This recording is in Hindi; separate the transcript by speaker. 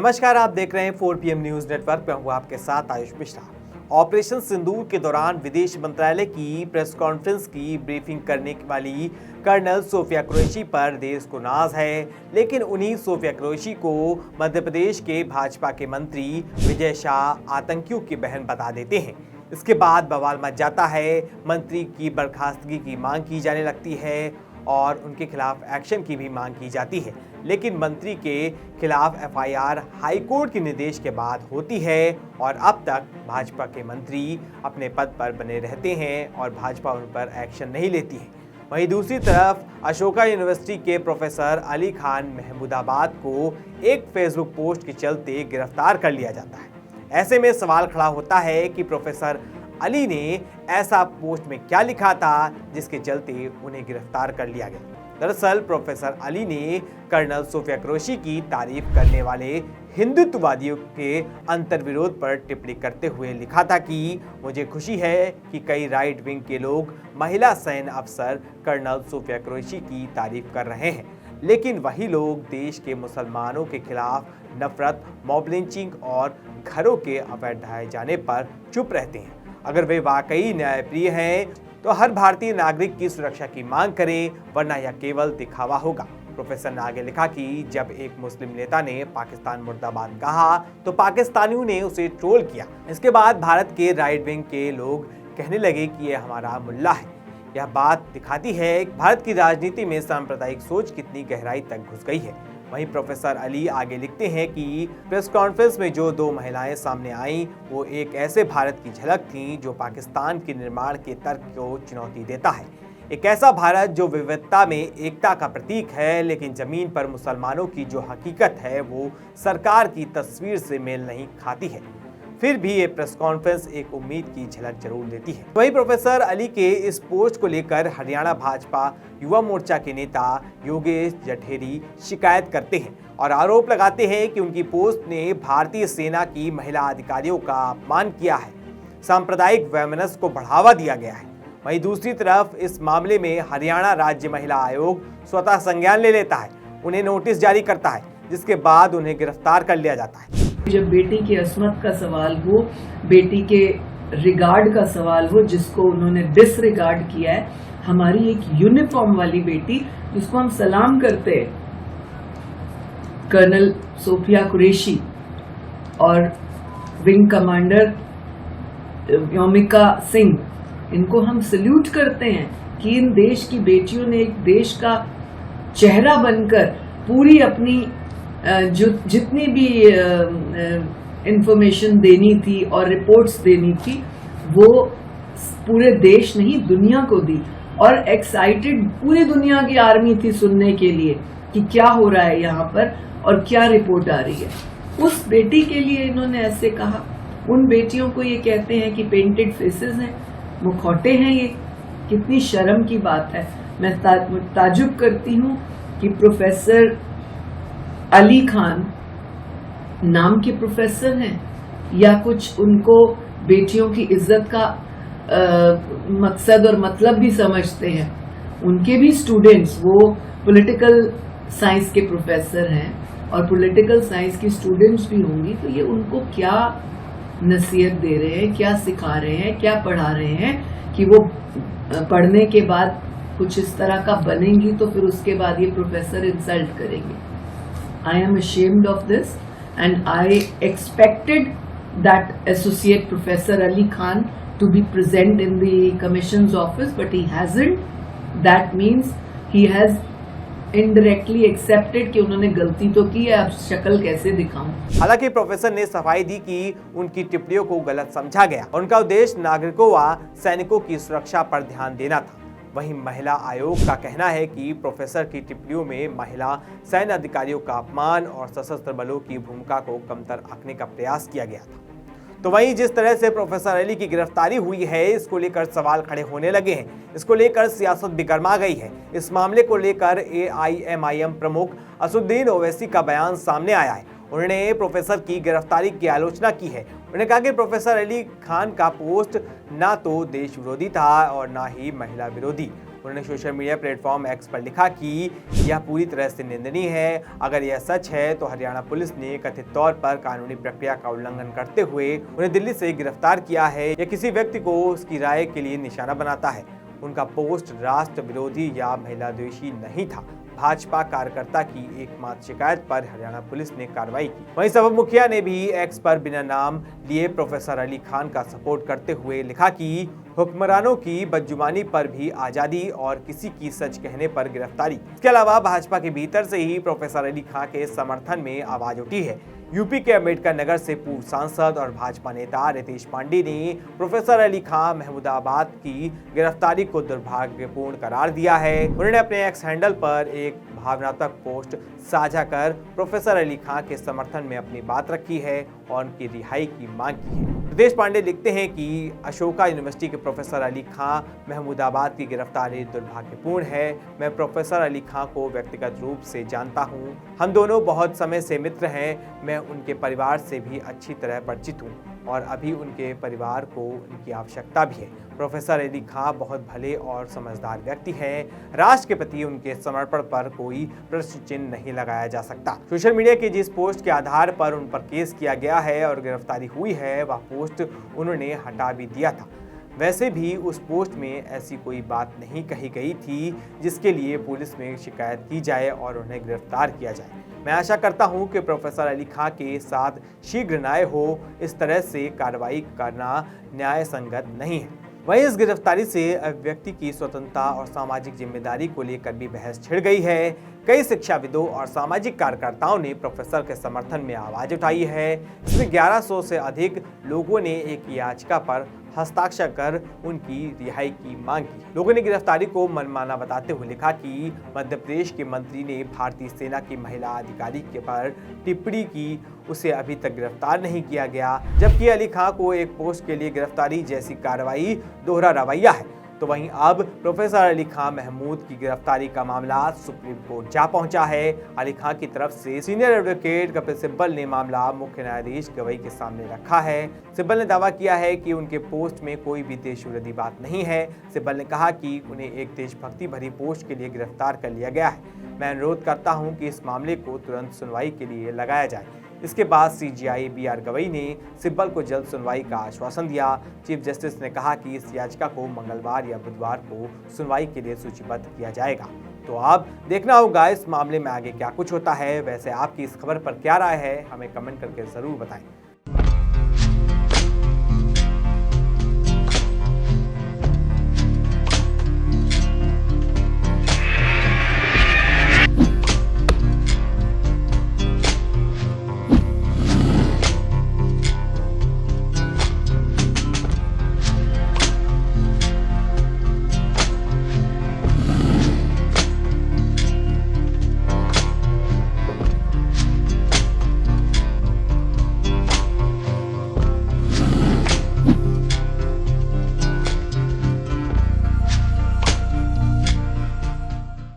Speaker 1: नमस्कार, आप देख रहे हैं 4PM न्यूज नेटवर्क पे। हूँ आपके साथ आयुष मिश्रा। ऑपरेशन सिंदूर के दौरान विदेश मंत्रालय की प्रेस कॉन्फ्रेंस की ब्रीफिंग करने वाली कर्नल सोफिया कुरैशी पर देश को नाज है, लेकिन उन्हीं सोफिया कुरैशी को मध्य प्रदेश के भाजपा के मंत्री विजय शाह आतंकियों की बहन बता देते हैं। इसके बाद बवाल मच जाता है। मंत्री की बर्खास्तगी की मांग की जाने लगती है और उनके खिलाफ एक्शन की भी मांग की जाती है, लेकिन मंत्री के खिलाफ एफआईआर हाईकोर्ट के निर्देश के बाद होती है और अब तक भाजपा के मंत्री अपने पद पर बने रहते हैं और भाजपा उन पर एक्शन नहीं लेती है। वहीं दूसरी तरफ अशोका यूनिवर्सिटी के प्रोफेसर अली खान महमूदाबाद को एक फेसबुक पोस्ट के चलते गिरफ्तार कर लिया जाता है। ऐसे में सवाल खड़ा होता है कि प्रोफेसर अली ने ऐसा पोस्ट में क्या लिखा था जिसके चलते उन्हें गिरफ्तार कर लिया गया। दरअसल प्रोफेसर अली ने कर्नल सोफिया कुरैशी की तारीफ करने वाले हिंदुत्ववादियों के अंतर्विरोध पर टिप्पणी करते हुए लिखा था कि मुझे खुशी है कि कई राइट विंग के लोग महिला सैन्य अफसर कर्नल सोफिया कुरैशी की तारीफ कर रहे हैं, लेकिन वही लोग देश के मुसलमानों के खिलाफ नफरत, मॉब लिंचिंग और घरों के अवैध ढहाए जाने पर चुप रहते हैं। अगर वे वाकई न्यायप्रिय हैं तो हर भारतीय नागरिक की सुरक्षा की मांग करें, वरना यह केवल दिखावा होगा। प्रोफेसर ने आगे लिखा कि जब एक मुस्लिम नेता ने पाकिस्तान मुर्दाबाद कहा तो पाकिस्तानियों ने उसे ट्रोल किया। इसके बाद भारत के राइट विंग के लोग कहने लगे कि यह हमारा मुल्ला है। यह बात दिखाती है कि भारत की राजनीति में सांप्रदायिक सोच कितनी गहराई तक घुस गई है। वहीं प्रोफेसर अली आगे लिखते हैं कि प्रेस कॉन्फ्रेंस में जो दो महिलाएं सामने आईं वो एक ऐसे भारत की झलक थीं जो पाकिस्तान के निर्माण के तर्क को चुनौती देता है। एक ऐसा भारत जो विविधता में एकता का प्रतीक है, लेकिन जमीन पर मुसलमानों की जो हकीकत है वो सरकार की तस्वीर से मेल नहीं खाती है। फिर भी ये प्रेस कॉन्फ्रेंस एक उम्मीद की झलक जरूर देती है। वहीं प्रोफेसर अली के इस पोस्ट को लेकर हरियाणा भाजपा युवा मोर्चा के नेता योगेश जठेरी शिकायत करते हैं और आरोप लगाते हैं कि उनकी पोस्ट ने भारतीय सेना की महिला अधिकारियों का अपमान किया है, सांप्रदायिक वैमनस्य को बढ़ावा दिया गया है। वहीं दूसरी तरफ इस मामले में हरियाणा राज्य महिला आयोग स्वतः संज्ञान ले लेता है, उन्हें नोटिस जारी करता है, जिसके बाद उन्हें गिरफ्तार कर लिया जाता है।
Speaker 2: जब बेटी की असमत का सवाल हो, बेटी के रिगार्ड का सवाल हो, जिसको उन्होंने डिसरिगार्ड किया है, हमारी एक यूनिफॉर्म वाली बेटी जिसको हम सलाम करते हैं, कर्नल सोफिया कुरैशी और विंग कमांडर योमिका सिंह, इनको हम सल्यूट करते हैं कि इन देश की बेटियों ने एक देश का चेहरा बनकर पूरी अपनी जो जितनी भी इंफॉर्मेशन देनी थी और रिपोर्ट्स देनी थी वो पूरे देश नहीं दुनिया को दी, और एक्साइटेड पूरी दुनिया की आर्मी थी सुनने के लिए कि क्या हो रहा है यहाँ पर और क्या रिपोर्ट आ रही है। उस बेटी के लिए इन्होंने ऐसे कहा। उन बेटियों को ये कहते हैं कि पेंटेड फेसेस हैं, मुखौटे हैं। ये कितनी शर्म की बात है। मैं ताजुब करती हूँ कि प्रोफेसर अली खान नाम के प्रोफेसर हैं या कुछ उनको बेटियों की इज्जत का मकसद और मतलब भी समझते हैं। उनके भी स्टूडेंट्स वो पॉलिटिकल साइंस के प्रोफेसर हैं और पॉलिटिकल साइंस की स्टूडेंट्स भी होंगी, तो ये उनको क्या नसीहत दे रहे हैं, क्या सिखा रहे हैं, क्या पढ़ा रहे हैं कि वो पढ़ने के बाद कुछ इस तरह का बनेंगी तो फिर उसके बाद ये प्रोफेसर इंसल्ट करेंगे। I am ashamed of this and I expected that Associate Professor Ali Khan to be present in the Commission's office, but he hasn't. That means he has indirectly accepted कि उन्होंने गलती तो की है, अब शक्ल कैसे दिखाऊं।
Speaker 1: हालांकि प्रोफेसर ने सफाई दी कि उनकी टिप्पणियों को गलत समझा गया। उनका उद्देश्य नागरिकों व सैनिकों की सुरक्षा पर ध्यान देना था। वहीं महिला आयोग का कहना है कि प्रोफेसर की टिप्पणियों में महिला सैन्य अधिकारियों का अपमान और सशस्त्र बलों की भूमिका को कमतर आंकने का प्रयास किया गया था। तो वहीं जिस तरह से प्रोफेसर अली की गिरफ्तारी हुई है, इसको लेकर सवाल खड़े होने लगे हैं। इसको लेकर सियासत भी गर्मा गई है। इस मामले को लेकर AIMIM प्रमुख असदुद्दीन ओवैसी का बयान सामने आया है। उन्होंने प्रोफेसर की गिरफ्तारी की आलोचना की है। उन्होंने कहा कि प्रोफेसर अली खान का पोस्ट ना तो देश विरोधी था और ना ही महिला विरोधी। उन्होंने सोशल मीडिया प्लेटफॉर्म एक्स पर लिखा कि यह पूरी तरह से निंदनीय है। अगर यह सच है तो हरियाणा पुलिस ने कथित तौर पर कानूनी प्रक्रिया का उल्लंघन करते हुए उन्हें दिल्ली से गिरफ्तार किया है। यह किसी व्यक्ति को उसकी राय के लिए निशाना बनाता है। उनका पोस्ट राष्ट्र विरोधी या महिला द्वेषी नहीं था। भाजपा कार्यकर्ता की एकमात्र शिकायत पर हरियाणा पुलिस ने कार्रवाई की। वहीं सपा मुखिया ने भी एक्स पर बिना नाम लिए प्रोफेसर अली खान का सपोर्ट करते हुए लिखा कि हुक्मरानों की बदजुबानी पर भी आजादी और किसी की सच कहने पर गिरफ्तारी। इसके अलावा भाजपा के भीतर से ही प्रोफेसर अली खान के समर्थन में आवाज उठी है। यूपी के अम्बेडकर नगर से पूर्व सांसद और भाजपा नेता रितेश पांडे ने प्रोफेसर अली खान महमूदाबाद की गिरफ्तारी को दुर्भाग्यपूर्ण करार दिया है। उन्होंने अपने एक्स हैंडल पर एक भावनात्मक पोस्ट साझा कर प्रोफेसर अली खान के समर्थन में अपनी बात रखी है और उनकी रिहाई की मांग की है। रितेश पांडे लिखते हैं कि अशोका यूनिवर्सिटी के प्रोफेसर अली खान महमूदाबाद की गिरफ्तारी दुर्भाग्यपूर्ण है। मैं प्रोफेसर अली खान को व्यक्तिगत रूप से जानता हूं। हम दोनों बहुत समय से मित्र हैं। मैं उनके परिवार से भी अच्छी तरह परिचित हूं और अभी उनके परिवार को उनकी आवश्यकता भी है। प्रोफेसर अली खान बहुत भले और समझदार व्यक्ति हैं। राष्ट्र के प्रति उनके समर्पण पर कोई प्रश्न चिन्ह नहीं लगाया जा सकता। सोशल मीडिया की जिस पोस्ट के आधार पर उन पर केस किया गया है और गिरफ्तारी हुई है, वह पोस्ट उन्होंने हटा भी दिया था। वैसे भी उस पोस्ट में ऐसी कोई बात नहीं कही गई थी जिसके लिए पुलिस में शिकायत की जाए और उन्हें गिरफ्तार किया जाए। मैं आशा करता हूं कि प्रोफेसर अली खान के साथ शीघ्र न्याय हो। इस तरह से कार्रवाई करना न्याय संगत नहीं है। वहीं इस गिरफ्तारी से व्यक्ति की स्वतंत्रता और सामाजिक जिम्मेदारी को लेकर भी बहस छिड़ गई है। कई शिक्षाविदों और सामाजिक कार्यकर्ताओं ने प्रोफेसर के समर्थन में आवाज उठाई है। इसमें 1100 से अधिक लोगों ने एक याचिका पर हस्ताक्षर कर उनकी रिहाई की मांग की। लोगों ने गिरफ्तारी को मनमाना बताते हुए लिखा कि मध्य प्रदेश के मंत्री ने भारतीय सेना की महिला अधिकारी के पर टिप्पणी की, उसे अभी तक गिरफ्तार नहीं किया गया। जबकि अली खान को एक पोस्ट के लिए गिरफ्तारी जैसी कार्रवाई दोहरा रवैया है। तो वहीं अब प्रोफेसर अली खान महमूद की गिरफ्तारी का मामला सुप्रीम कोर्ट जा पहुंचा है। अली खान की तरफ से सीनियर एडवोकेट कपिल सिब्बल ने मामला मुख्य न्यायाधीश गवई के सामने रखा है। सिब्बल ने दावा किया है कि उनके पोस्ट में कोई भी देश विरोधी बात नहीं है। सिब्बल ने कहा कि उन्हें एक देशभक्ति भरी पोस्ट के लिए गिरफ्तार कर लिया गया है। मैं अनुरोध करता हूं कि इस मामले को तुरंत सुनवाई के लिए लगाया जाए। इसके बाद सीजीआई बीआर गवई ने सिब्बल को जल्द सुनवाई का आश्वासन दिया। चीफ जस्टिस ने कहा कि इस याचिका को मंगलवार या बुधवार को सुनवाई के लिए सूचीबद्ध किया जाएगा। तो अब देखना होगा इस मामले में आगे क्या कुछ होता है। वैसे आपकी इस खबर पर क्या राय है, हमें कमेंट करके जरूर बताएं।